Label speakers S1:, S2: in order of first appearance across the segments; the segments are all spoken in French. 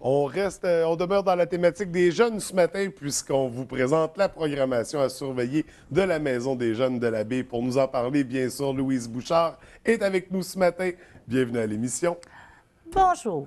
S1: On demeure dans la thématique des jeunes ce matin, puisqu'on vous présente la programmation à surveiller de la Maison des jeunes de la Baie. Pour nous en parler, bien sûr, Louise Bouchard est avec nous ce matin. Bienvenue à l'émission.
S2: Bonjour,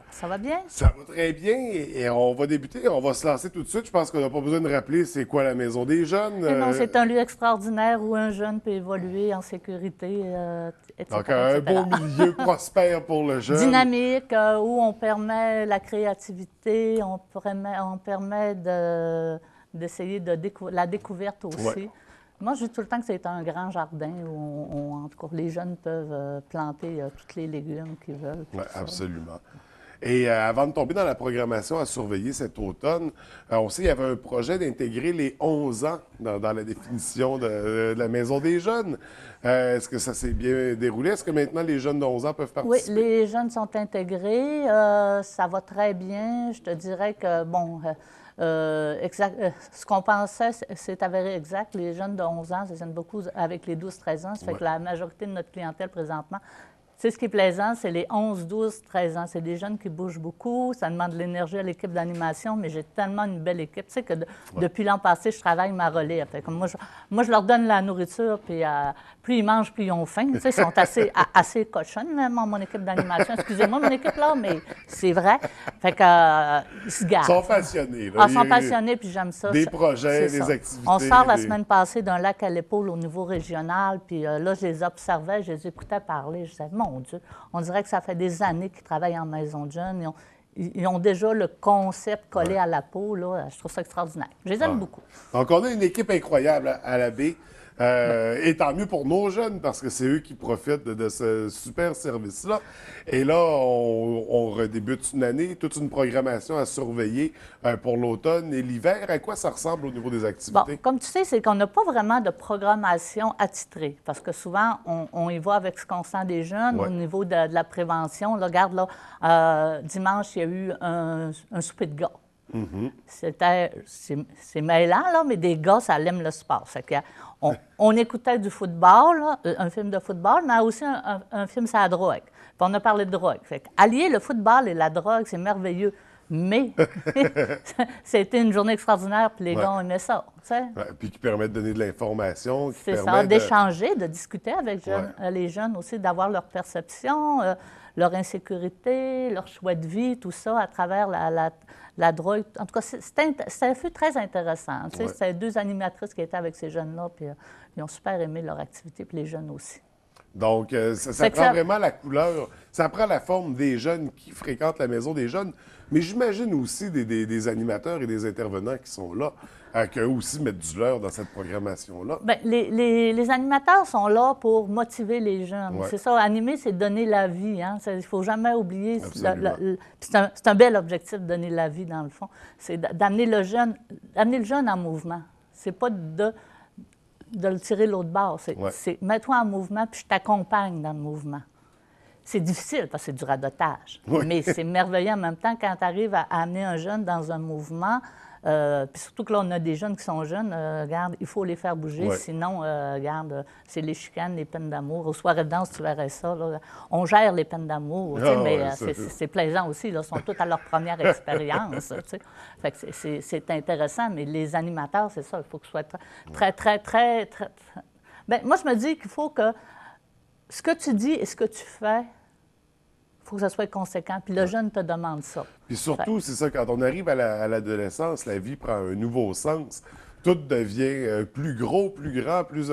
S2: ça va bien?
S1: Ça va très bien et on va débuter, on va se lancer tout de suite. Je pense qu'on n'a pas besoin de rappeler c'est quoi la Maison des jeunes.
S2: Et non, c'est un lieu extraordinaire où un jeune peut évoluer en sécurité, etc.,
S1: Donc, un
S2: etc.
S1: beau milieu prospère pour le jeune.
S2: Dynamique, où on permet la créativité, on permet d'essayer la découverte aussi.
S1: Ouais.
S2: Moi, je dis tout le temps que c'est un grand jardin où, en tout cas, les jeunes peuvent planter tous les légumes qu'ils veulent.
S1: Oui,
S2: tout ça.
S1: absolument. Et avant de tomber dans la programmation à surveiller cet automne, on sait qu'il y avait un projet d'intégrer les 11 ans dans la définition de la Maison des jeunes. Est-ce que ça s'est bien déroulé? Est-ce que maintenant les jeunes de 11 ans peuvent
S2: Oui,
S1: participer?
S2: les jeunes sont intégrés. Ça va très bien. Je te dirais que, bon, ce qu'on pensait, c'est avéré exact. Les jeunes de 11 ans, ça viennent beaucoup avec les 12-13 ans. Ça fait
S1: Ouais.
S2: que la majorité de notre clientèle présentement, tu sais, ce qui est plaisant, c'est les 11, 12, 13 ans. C'est des jeunes qui bougent beaucoup. Ça demande de l'énergie à l'équipe d'animation, mais j'ai tellement une belle équipe. Tu sais que depuis l'an passé, je travaille ma relève. Fait que moi, je leur donne la nourriture, puis plus ils mangent, plus ils ont faim. Tu sais, ils sont assez cochonnes, même, mon équipe d'animation. Excusez-moi, mon équipe, là, mais c'est vrai. Fait que, ils se gardent.
S1: Ils sont passionnés. Là.
S2: Ah, ils sont passionnés, puis j'aime ça.
S1: Des projets,
S2: C'est
S1: des
S2: ça.
S1: activités.
S2: On sort la semaine passée d'un lac à l'épaule au niveau régional, puis là, je les observais, je les écoutais parler. Je disais, mon Dieu, on dirait que ça fait des années qu'ils travaillent en maison de jeunes. Ils ont déjà le concept collé à la peau. Là. Je trouve ça extraordinaire. Je les aime beaucoup.
S1: Donc, on a une équipe incroyable à la baie. Et tant mieux pour nos jeunes, parce que c'est eux qui profitent de ce super service-là. Et là, on redébute une année, toute une programmation à surveiller pour l'automne et l'hiver. À quoi ça ressemble au niveau des
S2: Bon,
S1: activités?
S2: comme tu sais, c'est qu'on n'a pas vraiment de programmation attitrée, parce que souvent, on y va avec ce qu'on sent des jeunes
S1: Ouais.
S2: au niveau de la prévention. Là, regarde, là, dimanche, il y a eu un souper de gars. C'est mêlant, là, mais des gars, ça aime le sport. Fait que on écoutait du football, là, un film de football, mais aussi un film sur la drogue. Puis on a parlé de drogue. Fait que allier le football et la drogue, c'est merveilleux. Mais c'était une journée extraordinaire, puis les
S1: Ouais.
S2: gars ont aimé ça. Tu sais.
S1: Ouais, puis qui permet de donner de l'information, qui
S2: C'est ça,
S1: permet de...
S2: d'échanger, de discuter avec
S1: Ouais.
S2: les jeunes aussi, d'avoir leur perception, leur insécurité, leur choix de vie, tout ça à travers la drogue. En tout cas, ça fut très intéressant. Tu sais,
S1: Ouais.
S2: c'était deux animatrices qui étaient avec ces jeunes-là, puis ils ont super aimé leur activité, puis les jeunes aussi.
S1: Donc, ça
S2: C'est que
S1: prend
S2: ça-
S1: vraiment la couleur, ça prend la forme des jeunes qui fréquentent la Maison des jeunes, mais j'imagine aussi des animateurs et des intervenants qui sont là, qui eux aussi mettent du leur dans cette programmation-là.
S2: Bien, les animateurs sont là pour motiver les jeunes.
S1: Ouais.
S2: C'est ça, animer, c'est donner la vie. Hein? Il ne faut jamais oublier.
S1: Absolument.
S2: Puis c'est un bel objectif de donner la vie, dans le fond. C'est d'amener le jeune en mouvement. C'est pas de le tirer l'autre bord.
S1: Ouais.
S2: C'est mets-toi en mouvement, puis je t'accompagne dans le mouvement. C'est difficile parce que c'est du radotage.
S1: Oui.
S2: Mais c'est merveilleux en même temps quand tu arrives à amener un jeune dans un mouvement. Puis surtout que là, on a des jeunes qui sont jeunes. Regarde, il faut les faire bouger.
S1: Ouais.
S2: Sinon, regarde, c'est les chicanes, les peines d'amour. Aux soirées de danse, tu verrais ça. Là. On gère les peines d'amour, tu sais,
S1: Ah,
S2: mais
S1: ouais, ça-
S2: c'est plaisant aussi. Là. Ils sont tous à leur première expérience. Tu sais. Fait que c'est intéressant. Mais les animateurs, c'est ça. Il faut que ce soit très. Bien, moi, je me dis qu'il faut que ce que tu dis et ce que tu fais, il faut que ça soit conséquent. Puis le jeune te demande ça.
S1: Puis surtout, c'est ça, quand on arrive à l'adolescence, la vie prend un nouveau sens. Tout devient plus gros, plus grand, plus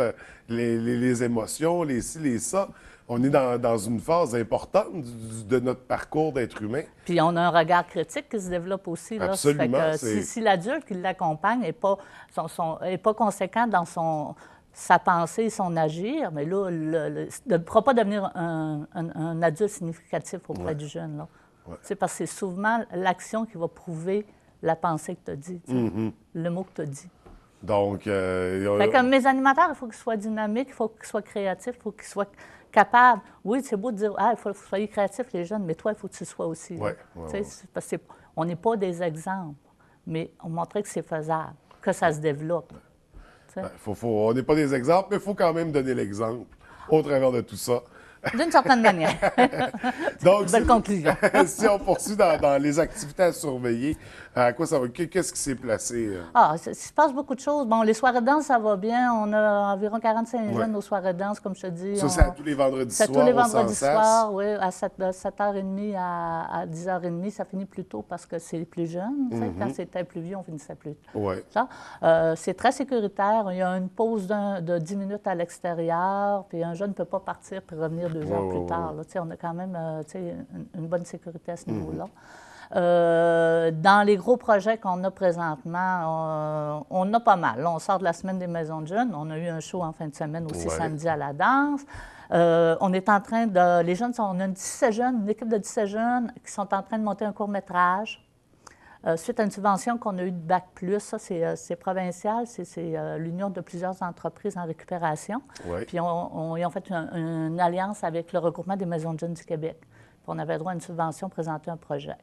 S1: les émotions, les ci, les ça. On est dans une phase importante de notre parcours d'être humain.
S2: Puis on a un regard critique qui se développe aussi. Là.
S1: Absolument,
S2: Fait que
S1: c'est-
S2: si l'adulte qui l'accompagne n'est pas conséquent dans sa pensée et son agir, mais là, ne pourra pas devenir un adulte significatif auprès
S1: Ouais.
S2: du jeune. Là.
S1: Ouais.
S2: C'est parce que c'est souvent l'action qui va prouver la pensée que tu as dit, tu sais,
S1: Mm-hmm.
S2: le mot que tu as dit.
S1: Donc,
S2: Fait que mes animateurs, il faut qu'ils soient dynamiques, il faut qu'ils soient créatifs, il faut qu'ils soient capables. Oui, c'est beau de dire, il faut que vous soyez créatifs, les jeunes, mais toi, il faut que tu sois aussi. là.
S1: Ouais,
S2: Tu sais, c'est parce qu'on n'est pas des exemples, mais on montrait que c'est faisable, que ça se développe. Tu sais.
S1: on n'est pas des exemples, mais il faut quand même donner l'exemple au travers de tout ça.
S2: D'une certaine manière.
S1: Donc,
S2: Belle conclusion.
S1: si on poursuit dans les activités à surveiller, à quoi ça va? Qu'est-ce qui s'est placé?
S2: Ah, il se passe beaucoup de choses. Bon, les soirées de danse, ça va bien. On a environ 45 jeunes aux soirées de danse, comme je te dis.
S1: Ça, c'est à tous les vendredis soirs.
S2: C'est tous les
S1: au
S2: vendredis
S1: Sansas.
S2: soirs, oui, à 7h30 à 10h30. Ça finit plus tôt parce que c'est les plus jeunes. Tu sais, quand c'était plus vieux, on finissait plus tôt.
S1: Ouais.
S2: C'est très sécuritaire. Il y a une pause de 10 minutes à l'extérieur, puis un jeune ne peut pas partir puis revenir 2 heures plus tard. Là. Tu sais, on a quand même une bonne sécurité à ce niveau-là. Dans les gros projets qu'on a présentement, on a pas mal. Là, on sort de la semaine des maisons de jeunes. On a eu un show en fin de semaine aussi samedi à la danse. On est en train de... Les jeunes on a une équipe de 17 jeunes qui sont en train de monter un court-métrage. Suite à une subvention qu'on a eue de Bac+, ça, c'est provincial, c'est l'union de plusieurs entreprises en récupération.
S1: Ouais.
S2: Puis ils ont fait une alliance avec le regroupement des maisons de jeunes du Québec. Puis on avait droit à une subvention pour présenter un projet.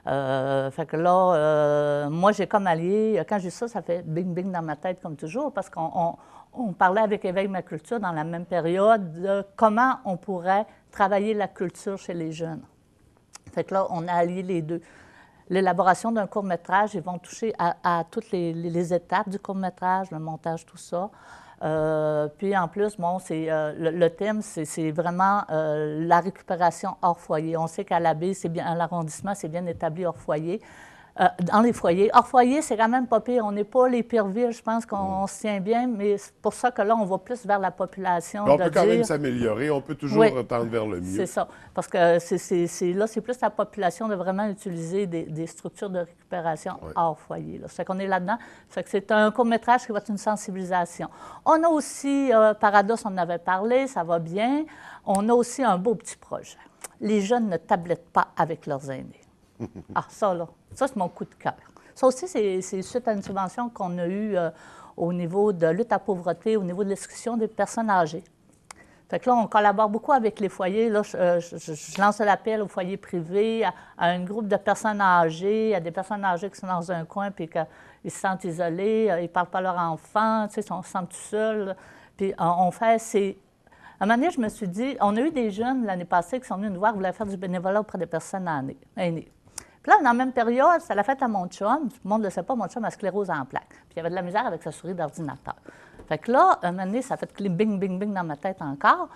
S2: Fait que là, moi, j'ai comme allié, quand j'ai ça fait bing-bing dans ma tête, comme toujours, parce qu'on parlait avec Éveille ma culture dans la même période de comment on pourrait travailler la culture chez les jeunes. Fait que là, on a allié les deux. L'élaboration d'un court-métrage, ils vont toucher à toutes les étapes du court-métrage, le montage, tout ça. Puis en plus, bon, le thème, c'est vraiment la récupération hors foyer. On sait qu'à la baie, à l'arrondissement, c'est bien établi hors foyer. Dans les foyers. Hors foyer, c'est quand même pas pire. On n'est pas les pires villes, je pense qu'on se tient bien, mais c'est pour ça que là, on va plus vers la population.
S1: On peut quand même s'améliorer, on peut toujours tendre vers le mieux.
S2: C'est ça, parce que c'est plus la population de vraiment utiliser des structures de récupération hors foyer. Là. Ça fait qu'on est là-dedans. Ça fait que c'est un court-métrage qui va être une sensibilisation. On a aussi, Parados, on en avait parlé, ça va bien. On a aussi un beau petit projet. Les jeunes ne tablettent pas avec leurs aînés. Ah, ça, là, ça, c'est mon coup de cœur. Ça aussi, c'est suite à une subvention qu'on a eue au niveau de lutte à la pauvreté, au niveau de l'exclusion des personnes âgées. Fait que là, on collabore beaucoup avec les foyers. Là, je lance l'appel aux foyers privés, à un groupe de personnes âgées, à des personnes âgées qui sont dans un coin puis qu'ils se sentent isolés, ils ne parlent pas à leur enfant, tu sais, ils se sentent tout seuls. Puis on fait À un moment donné, je me suis dit, on a eu des jeunes l'année passée qui sont venus nous voir, qui voulaient faire du bénévolat auprès des personnes aînées. Puis là, dans la même période, c'est la fête à mon chum. Tout le monde ne le sait pas, mon chum a sclérose en plaques. Puis il y avait de la misère avec sa souris d'ordinateur. Fait que là, un moment donné, ça a fait bing, bing, bing dans ma tête encore.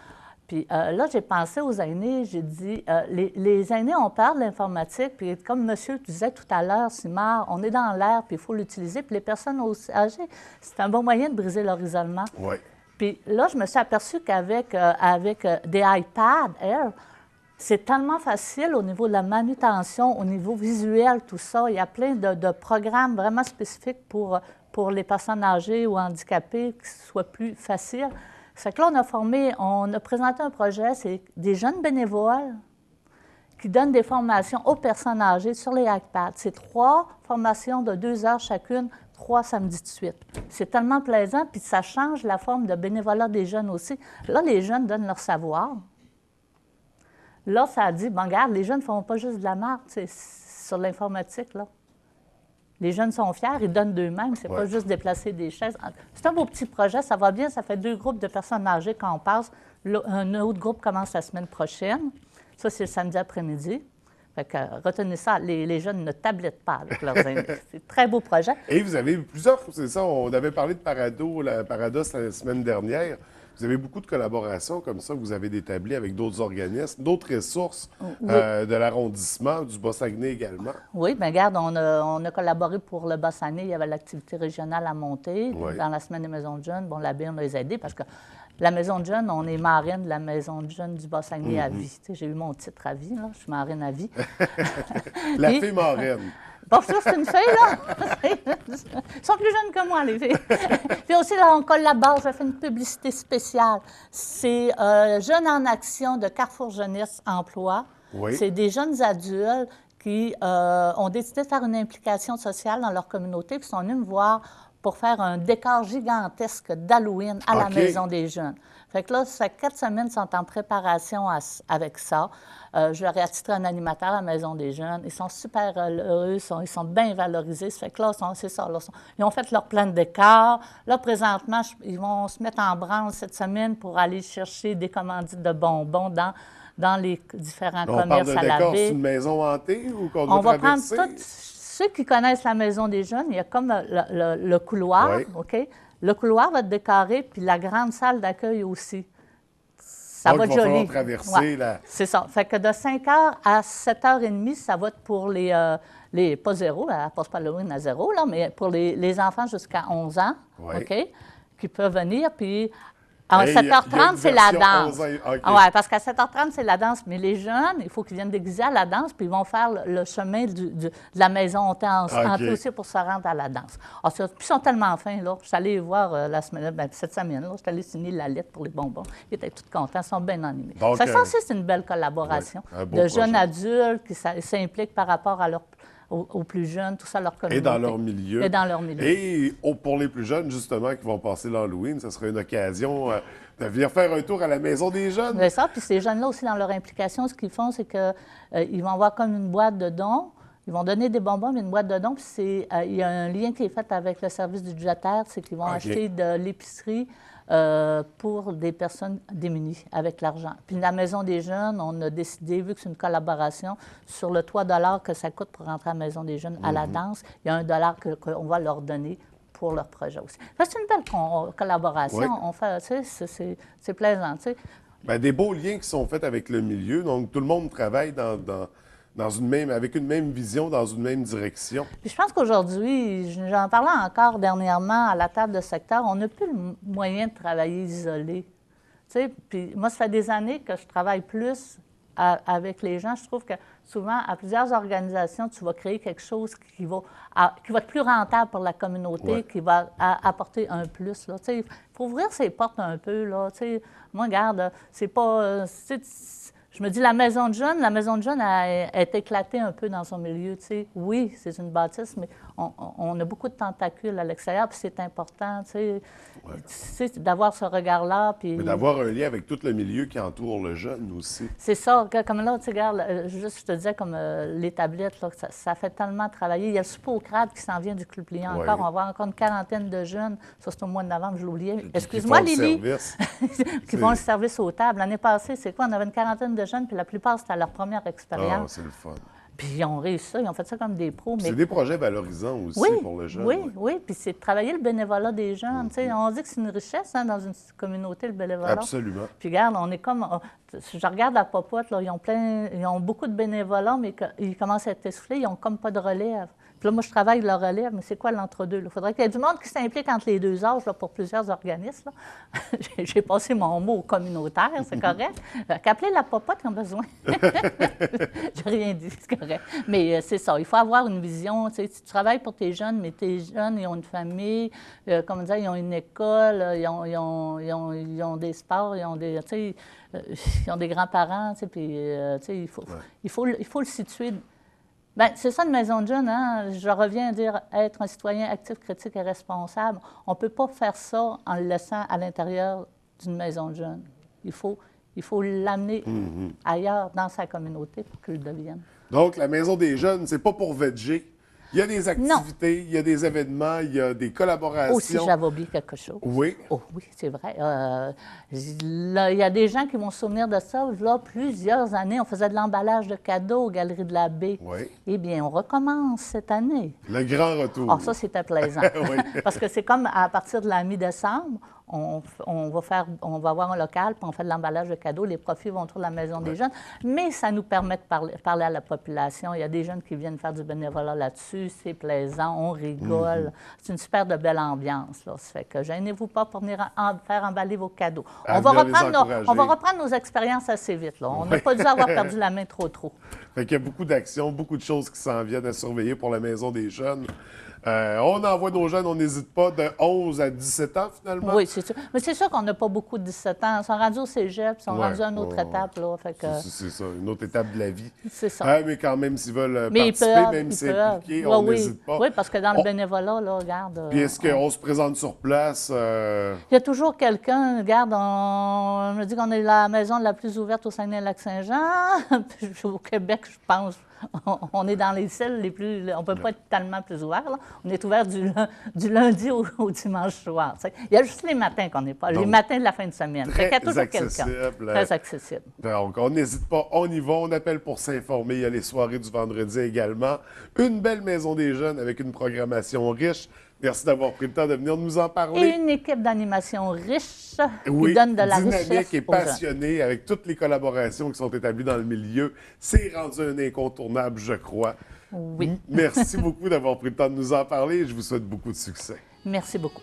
S2: Puis là, j'ai pensé aux aînés. J'ai dit, les aînés ont peur de l'informatique. Puis comme monsieur disait tout à l'heure, Simard, on est dans l'air, puis il faut l'utiliser. Puis les personnes âgées, c'est un bon moyen de briser leur isolement.
S1: Oui.
S2: Puis là, je me suis aperçue qu'avec des iPads Air, c'est tellement facile au niveau de la manutention, au niveau visuel, tout ça. Il y a plein de programmes vraiment spécifiques pour les personnes âgées ou handicapées, que ce soit plus facile. C'est que là, on a présenté un projet, c'est des jeunes bénévoles qui donnent des formations aux personnes âgées sur les iPads. C'est 3 formations de 2 heures chacune, 3 samedis de suite. C'est tellement plaisant, puis ça change la forme de bénévolat des jeunes aussi. Là, les jeunes donnent leur savoir. Là, ça a dit, bon, regarde, les jeunes ne font pas juste de la marque sur l'informatique, là. Les jeunes sont fiers, ils donnent d'eux-mêmes, c'est pas juste déplacer des chaises. C'est un beau petit projet, ça va bien, ça fait 2 groupes de personnes âgées quand on passe. Un autre groupe commence la semaine prochaine. Ça, c'est le samedi après-midi. Fait que retenez ça, les jeunes ne tablettent pas avec leurs aînés. C'est un très beau projet.
S1: Et vous avez plusieurs, c'est ça, on avait parlé de Parados la semaine dernière. Vous avez beaucoup de collaborations comme ça que vous avez établies avec d'autres organismes, d'autres ressources de l'arrondissement, du Bas-Saguenay également.
S2: Oui, bien regarde, on a collaboré pour le Bas-Saguenay. Il y avait l'activité régionale à monter. Dans la semaine des maisons de jeunes, bon, la baie, on les a aidés parce que la maison de jeunes, on est marraine de la maison de jeunes du Bas-Saguenay à vie. Tu sais, j'ai eu mon titre à vie, là. Je suis marraine à vie.
S1: La fée marraine.
S2: Bon, ça, c'est une fille, là. Ils sont plus jeunes que moi, les filles. Puis aussi, là, on collabore. Je fais une publicité spéciale. C'est Jeunes en action de Carrefour Jeunesse Emploi.
S1: Oui.
S2: C'est des jeunes adultes qui ont décidé de faire une implication sociale dans leur communauté, puis sont venus me voir pour faire un décor gigantesque d'Halloween à la Maison des Jeunes. Fait que là, ça fait 4 semaines sont en préparation avec ça. Je leur ai attitré un animateur à la Maison des jeunes. Ils sont super heureux, ils sont bien valorisés. Ça fait que là, c'est ça. Là, ils ont fait leur plan de décor. Là, présentement, ils vont se mettre en branle cette semaine pour aller chercher des commandites de bonbons dans les différents commerces à la
S1: décor,
S2: baie.
S1: c'est une maison hantée ou qu'on
S2: On
S1: doit
S2: va prendre
S1: traverser?
S2: ceux qui connaissent la Maison des jeunes, il y a comme le couloir,
S1: Oui.
S2: OK? Le couloir va être décoré, puis la grande salle d'accueil aussi. Ça
S1: Donc,
S2: va
S1: il
S2: être
S1: va
S2: joli.
S1: falloir traverser la...
S2: C'est ça. Fait que de 5 h à 7 h 30, ça va être pour les pas zéro, elle ne passe pas l'Halloween à zéro, là, mais pour les enfants jusqu'à 11 ans,
S1: Oui.
S2: OK? Qui peuvent venir, puis à
S1: Et il y a
S2: 7h30,
S1: une
S2: c'est la
S1: version
S2: danse.
S1: 11 ans, OK.
S2: Oui, parce qu'à 7h30, c'est la danse. Mais les jeunes, il faut qu'ils viennent déguisés à la danse, puis ils vont faire le chemin de la maison hantée aussi pour se rendre à la danse. Alors, puis ils sont tellement fins, là. Je suis allée les voir cette semaine, là. Je suis allée signer la lettre pour les bonbons. Ils étaient tous contents, ils sont bien animés.
S1: Donc,
S2: Ça aussi, c'est une belle collaboration.
S1: un beau
S2: de jeunes
S1: projet.
S2: adultes qui s'impliquent par rapport à aux plus jeunes, tout ça, leur communauté.
S1: Et dans leur milieu.
S2: Et dans leur milieu.
S1: Et pour les plus jeunes, justement, qui vont passer l'Halloween, ce serait une occasion de venir faire un tour à la Maison des jeunes.
S2: C'est ça. Puis ces jeunes-là aussi, dans leur implication, ce qu'ils font, c'est qu'ils vont avoir comme une boîte de dons. Ils vont donner des bonbons, mais une boîte de dons. Puis il y a un lien qui est fait avec le service budgétaire, c'est qu'ils vont acheter de l'épicerie pour des personnes démunies avec l'argent. Puis la Maison des jeunes, on a décidé, vu que c'est une collaboration, sur le 3 $ que ça coûte pour rentrer à la Maison des jeunes à la danse, il y a 1 $ qu'on va leur donner pour leur projet aussi. C'est une belle collaboration.
S1: Oui.
S2: On fait, tu sais, c'est plaisant, tu sais.
S1: Bien, des beaux liens qui sont faits avec le milieu. Donc, tout le monde travaille avec une même vision, dans une même direction.
S2: Puis je pense qu'aujourd'hui, j'en parlais encore dernièrement à la table de secteur, on n'a plus le moyen de travailler isolé. Tu sais, puis moi, ça fait des années que je travaille plus avec les gens. Je trouve que souvent, à plusieurs organisations, tu vas créer quelque chose qui va être plus rentable pour la communauté, qui va apporter un plus. Là. Tu sais, il faut ouvrir ses portes un peu. Là. Tu sais, moi, regarde, c'est pas... je me dis, la Maison de jeunes est éclatée un peu dans son milieu. Tu sais. Oui, c'est une bâtisse, mais on a beaucoup de tentacules à l'extérieur, puis c'est important, tu sais, d'avoir ce regard-là. Puis...
S1: Mais d'avoir un lien avec tout le milieu qui entoure le jeune aussi.
S2: C'est ça. Comme là, tu sais, regarde, juste, je te disais, comme les tablettes, là, ça fait tellement travailler. Il y a le souper au crade qui s'en vient du Club Pliant encore. On va avoir encore une quarantaine de jeunes. Ça, c'est au mois de novembre, je l'oubliais. Excuse-moi, Lily. Qui font le service aux tables. L'année passée, c'est quoi? On avait une quarantaine de jeunes, puis la plupart, c'était leur première expérience.
S1: Ah, c'est le fun.
S2: Puis ils ont réussi ça, ils ont fait ça comme des pros. Mais...
S1: C'est des projets valorisants aussi pour le jeune.
S2: Oui. Puis c'est de travailler le bénévolat des jeunes. On dit que c'est une richesse dans une communauté, le bénévolat.
S1: Absolument.
S2: Puis regarde, on est comme... Je regarde à Popote, là, ils ont beaucoup de bénévolats, mais ils commencent à être essoufflés, ils n'ont comme pas de relève. Puis là, moi, je travaille le relève, mais c'est quoi l'entre-deux? Il faudrait qu'il y ait du monde qui s'implique entre les deux âges là, pour plusieurs organismes. J'ai passé mon mot communautaire, c'est correct. Qu'appeler la popote, ils ont besoin. J'ai rien dit, c'est correct. Mais c'est ça, il faut avoir une vision. Tu sais, tu travailles pour tes jeunes, mais tes jeunes, ils ont une famille, comme dire, ils ont une école, ils ont des sports, ils ont des, tu sais, ils ont des grands-parents, tu sais, puis tu sais, il faut le situer. Bien, c'est ça une maison de jeunes, hein? Je reviens à dire être un citoyen actif, critique et responsable. On ne peut pas faire ça en le laissant à l'intérieur d'une maison de jeunes. Il faut l'amener ailleurs, dans sa communauté, pour qu'il le devienne.
S1: Donc, la Maison des jeunes, c'est pas pour veger. Il y a des activités, il y a des événements, il y a des collaborations.
S2: Oh, si j'avais oublié quelque chose.
S1: Oui.
S2: Oh, oui, c'est vrai. Là, il y a des gens qui vont se souvenir de ça. Là, plusieurs années, on faisait de l'emballage de cadeaux aux Galeries de la Baie.
S1: Oui.
S2: Eh bien, on recommence cette année.
S1: Le grand retour.
S2: Ah, ça, c'était plaisant. Parce que c'est comme à partir de la mi-décembre, on va avoir un local, puis on fait de l'emballage de cadeaux. Les profits vont autour de la Maison des jeunes. Mais ça nous permet de parler à la population. Il y a des jeunes qui viennent faire du bénévolat là-dessus. C'est plaisant, on rigole. C'est une super de belle ambiance. Là. Ça fait que gênez-vous pas pour venir faire emballer vos cadeaux. On va reprendre nos expériences assez vite. Là. On n'a pas dû avoir perdu la main trop.
S1: Fait qu'il y a beaucoup d'actions, beaucoup de choses qui s'en viennent à surveiller pour la Maison des jeunes. On envoie nos jeunes, on n'hésite pas, de 11 à 17 ans, finalement.
S2: Oui, c'est sûr. Mais c'est sûr qu'on n'a pas beaucoup de 17 ans. Ils sont rendus au cégep, ils sont
S1: Ouais,
S2: rendus à une autre
S1: ouais,
S2: étape. Là, fait que,
S1: C'est ça, une autre étape de la vie.
S2: c'est ça.
S1: Mais quand même, s'ils veulent
S2: Mais
S1: participer, même
S2: ils
S1: s'ils
S2: peuvent.
S1: s'impliquer,
S2: Oui,
S1: on
S2: oui.
S1: n'hésite pas.
S2: Oui, parce que dans le
S1: On-
S2: bénévolat, là, regarde.
S1: Puis est-ce qu'on se présente sur place?
S2: Il y a toujours quelqu'un, regarde, on me dit qu'on est la maison la plus ouverte au Saguenay-Lac-Saint-Jean. Puis au Québec, je pense. On est dans les celles les plus. On ne peut pas être tellement plus ouvert. Là. On est ouvert du lundi au dimanche soir. Tu sais. Il y a juste les matins qu'on n'est pas. Les
S1: Donc,
S2: matins de la fin de semaine. Fait qu'il y a toujours quelqu'un.
S1: accessible.
S2: Très accessible.
S1: Donc, on n'hésite pas, on y va, on appelle pour s'informer. Il y a les soirées du vendredi également. Une belle maison des jeunes avec une programmation riche. Merci d'avoir pris le temps de venir nous en parler.
S2: Et une équipe d'animation riche
S1: Oui,
S2: qui donne de la
S1: dynamique
S2: richesse
S1: et
S2: aux jeunes.
S1: passionnée avec toutes les collaborations qui sont établies dans le milieu. C'est rendu un incontournable, je crois.
S2: Oui.
S1: Merci beaucoup d'avoir pris le temps de nous en parler et je vous souhaite beaucoup de succès.
S2: Merci beaucoup.